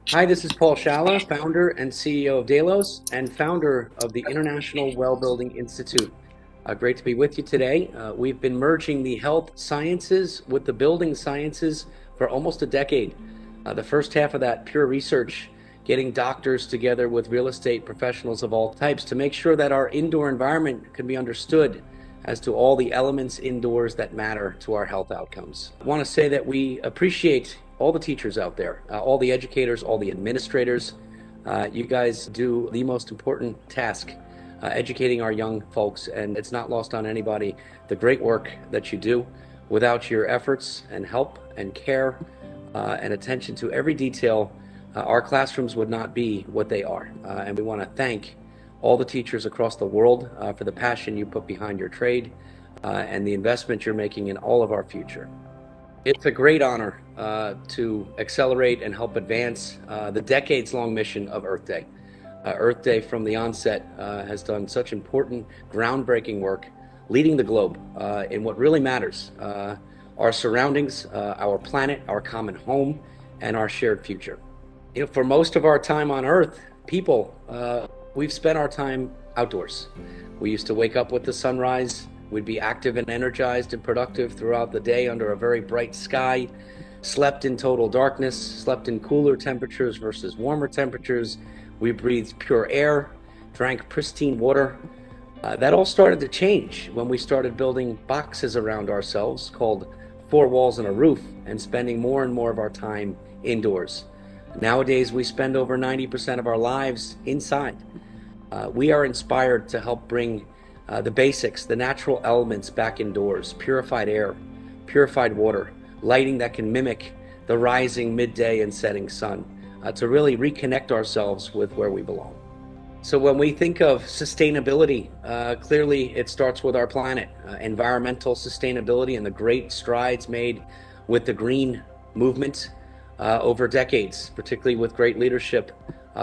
Hi, this is Paul Shalla, founder and CEO of Delos and founder of the International Well Building Institute. Great to be with you today. We've been merging the health sciences with the building sciences for almost a decade. The first half of that, pure research, getting doctors together with real estate professionals of all types to make sure that our indoor environment can be understood as to all the elements indoors that matter to our health outcomes. I want to say that we appreciate all the teachers out there, all the educators, all the administrators. You guys do the most important task, educating our young folks, and it's not lost on anybody the great work that you do. Without your efforts and help and care and attention to every detail, our classrooms would not be what they are. And we want to thank all the teachers across the world for the passion you put behind your trade and the investment you're making in all of our future. It's a great honor to accelerate and help advance the decades-long mission of Earth Day. Earth Day from the onset has done such important, groundbreaking work, leading the globe in what really matters, our surroundings, our planet, our common home, and our shared future. For most of our time on Earth, people, we've spent our time outdoors. We used to wake up with the sunrise. We'd be active and energized and productive throughout the day under a very bright sky, slept in total darkness, slept in cooler temperatures versus warmer temperatures. We breathed pure air, drank pristine water. That all started to change when we started building boxes around ourselves called four walls and a roof and spending more and more of our time indoors. Nowadays, we spend over 90% of our lives inside. We are inspired to help bring the basics, the natural elements back indoors: purified air, purified water, lighting that can mimic the rising midday and setting sun, to really reconnect ourselves with where we belong. So when we think of sustainability, clearly it starts with our planet, environmental sustainability and the great strides made with the green movement over decades, particularly with great leadership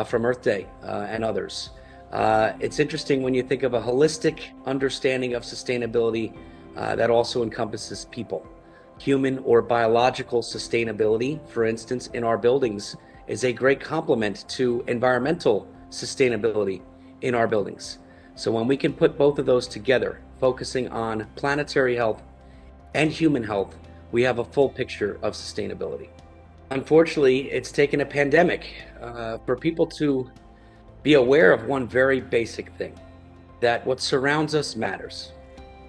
from Earth Day and others. It's interesting when you think of a holistic understanding of sustainability that also encompasses people. Human or biological sustainability, for instance, in our buildings, is a great complement to environmental sustainability in our buildings. So when we can put both of those together, focusing on planetary health and human health, we have a full picture of sustainability. Unfortunately, it's taken a pandemic for people to be aware of one very basic thing, that what surrounds us matters.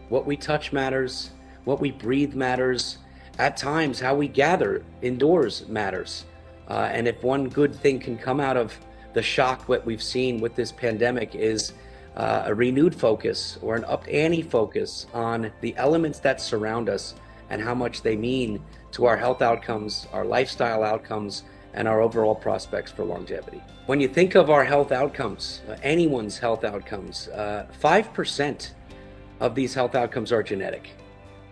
What we touch matters, what we breathe matters. At times, how we gather indoors matters. And if one good thing can come out of the shock that we've seen with this pandemic is a renewed focus or an up-ante focus on the elements that surround us and how much they mean to our health outcomes, our lifestyle outcomes, and our overall prospects for longevity. When you think of our health outcomes, anyone's health outcomes, 5% of these health outcomes are genetic.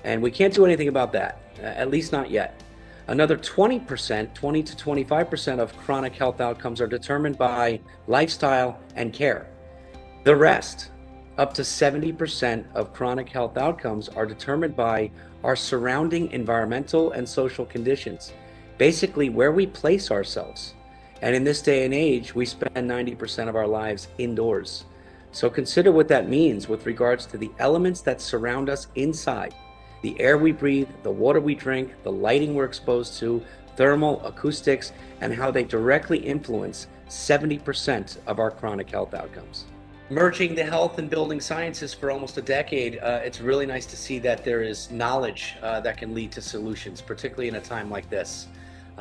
And we can't do anything about that, at least not yet. Another 20%, 20 to 25% of chronic health outcomes are determined by lifestyle and care. The rest, up to 70% of chronic health outcomes, are determined by our surrounding environmental and social conditions, basically where we place ourselves. And in this day and age, we spend 90% of our lives indoors. So consider what that means with regards to the elements that surround us inside: the air we breathe, the water we drink, the lighting we're exposed to, thermal, acoustics, and how they directly influence 70% of our chronic health outcomes. Merging the health and building sciences for almost a decade, it's really nice to see that there is knowledge that can lead to solutions, particularly in a time like this.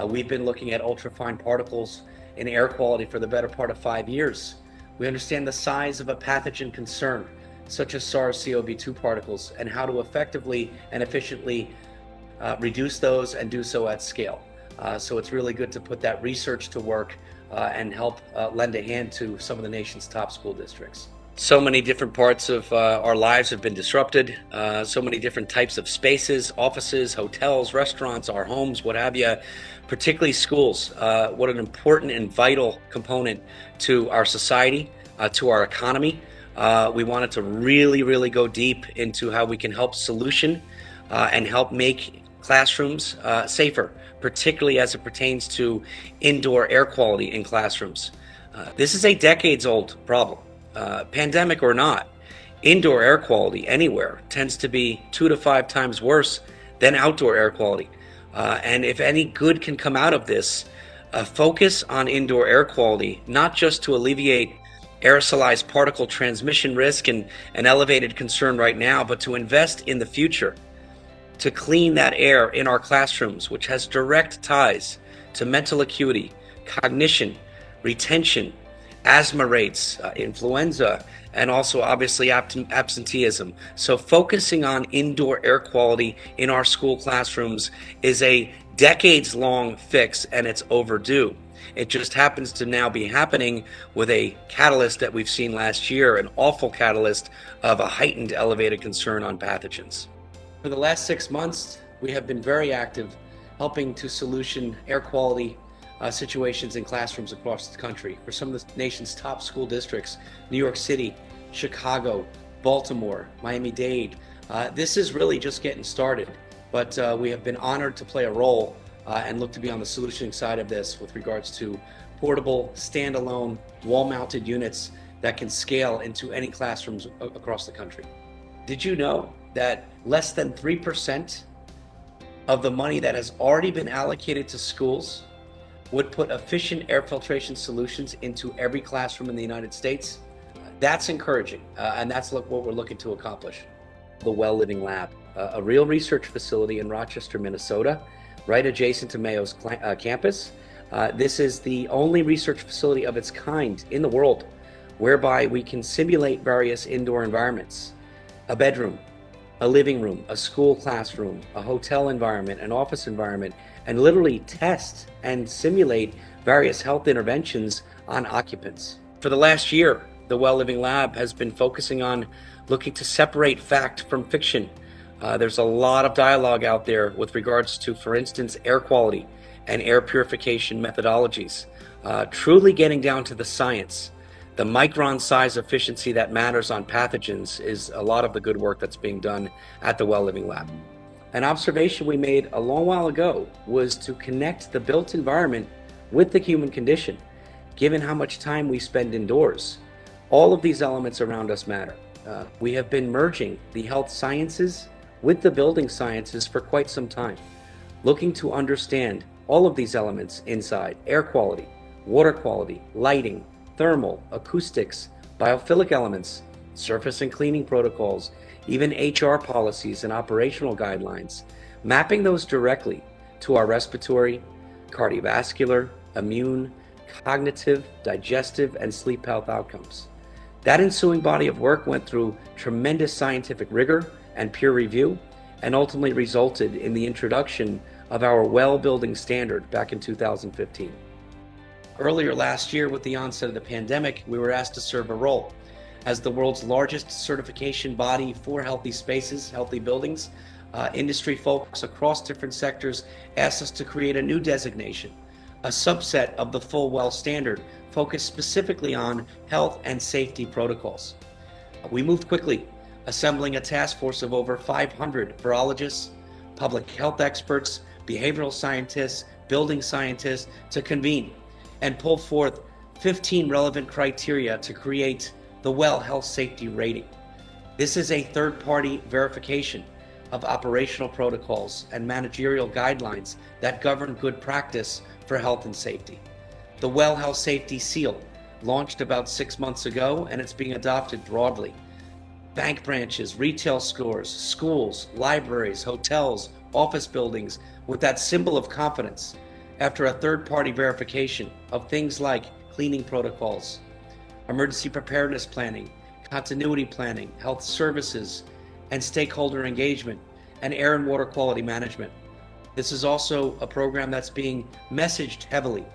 We've been looking at ultrafine particles in air quality for the better part of 5 years. We understand the size of a pathogen concern, such as SARS-CoV-2 particles, and how to effectively and efficiently reduce those and do so at scale. So it's really good to put that research to work and help lend a hand to some of the nation's top school districts. So many different parts of our lives have been disrupted. So many different types of spaces, offices, hotels, restaurants, our homes, what have you, particularly schools. What an important and vital component to our society, to our economy. We wanted to really go deep into how we can help solution and help make classrooms safer, particularly as it pertains to indoor air quality in classrooms. This is a decades-old problem. Pandemic or not, indoor air quality anywhere tends to be 2 to 5 times worse than outdoor air quality. And if any good can come out of this, a focus on indoor air quality, not just to alleviate aerosolized particle transmission risk and an elevated concern right now, but to invest in the future, to clean that air in our classrooms, which has direct ties to mental acuity, cognition, retention, asthma rates, influenza, and also obviously absenteeism. So focusing on indoor air quality in our school classrooms is a decades-long fix, and it's overdue. It just happens to now be happening with a catalyst that we've seen last year, an awful catalyst of a heightened elevated concern on pathogens. For the last 6 months, we have been very active helping to solution air quality situations in classrooms across the country for some of the nation's top school districts: New York City, Chicago, Baltimore, Miami-Dade. This is really just getting started, but we have been honored to play a role and look to be on the solutioning side of this with regards to portable, standalone, wall-mounted units that can scale into any classrooms across the country. Did you know that less than 3% of the money that has already been allocated to schools would put efficient air filtration solutions into every classroom in the United States? That's encouraging, and that's what we're looking to accomplish. The Well Living Lab, a real research facility in Rochester, Minnesota, right adjacent to Mayo's campus. This is the only research facility of its kind in the world whereby we can simulate various indoor environments: a bedroom, a living room, a school classroom, a hotel environment, an office environment, and literally test and simulate various health interventions on occupants. For the last year, the Well Living Lab has been focusing on looking to separate fact from fiction. There's a lot of dialogue out there with regards to, for instance, air quality and air purification methodologies. Truly getting down to the science, the micron size efficiency that matters on pathogens is a lot of the good work that's being done at the Well Living Lab. An observation we made a long while ago was to connect the built environment with the human condition. Given how much time we spend indoors, all of these elements around us matter. We have been merging the health sciences with the building sciences for quite some time, looking to understand all of these elements inside: air quality, water quality, lighting, thermal, acoustics, biophilic elements, surface and cleaning protocols, even HR policies and operational guidelines, mapping those directly to our respiratory, cardiovascular, immune, cognitive, digestive, and sleep health outcomes. That ensuing body of work went through tremendous scientific rigor and peer review, and ultimately resulted in the introduction of our well building standard back in 2015. Earlier last year, with the onset of the pandemic, we were asked to serve a role. As the world's largest certification body for healthy spaces, healthy buildings, industry folks across different sectors asked us to create a new designation, a subset of the full WELL standard focused specifically on health and safety protocols. We moved quickly, assembling a task force of over 500 virologists, public health experts, behavioral scientists, building scientists to convene and pull forth 15 relevant criteria to create the WELL Health Safety Rating. This is a third-party verification of operational protocols and managerial guidelines that govern good practice for health and safety. The WELL Health Safety Seal launched about 6 months ago, and it's being adopted broadly. Bank branches, retail stores, schools, libraries, hotels, office buildings, with that symbol of confidence after a third-party verification of things like cleaning protocols, emergency preparedness planning, continuity planning, health services, and stakeholder engagement, and air and water quality management. This is also a program that's being messaged heavily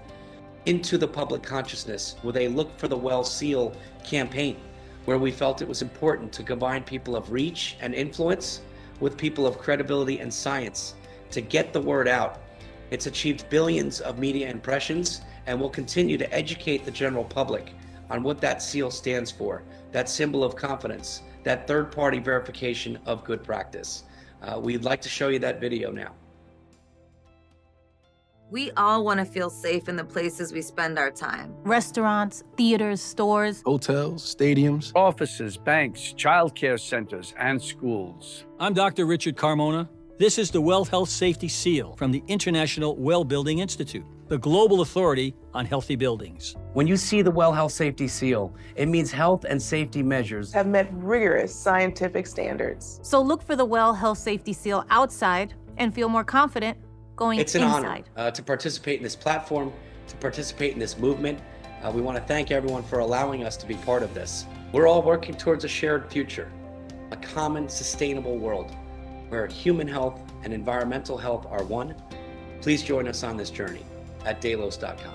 into the public consciousness with a Look for the Well Seal campaign, where we felt it was important to combine people of reach and influence with people of credibility and science to get the word out. It's achieved billions of media impressions and will continue to educate the general public on what that seal stands for, that symbol of confidence, that third-party verification of good practice. We'd like to show you that video now. We all want to feel safe in the places we spend our time. Restaurants, theaters, stores, hotels, stadiums, offices, banks, childcare centers, and schools. I'm Dr. Richard Carmona. This is the Well Health Safety Seal from the International Well Building Institute, the global authority on healthy buildings. When you see the Well Health Safety Seal, it means health and safety measures have met rigorous scientific standards. So look for the Well Health Safety Seal outside and feel more confident going inside. It's an honor to participate in this platform, to participate in this movement. We want to thank everyone for allowing us to be part of this. We're all working towards a shared future, a common sustainable world where human health and environmental health are one. Please join us on this journey at Delos.com.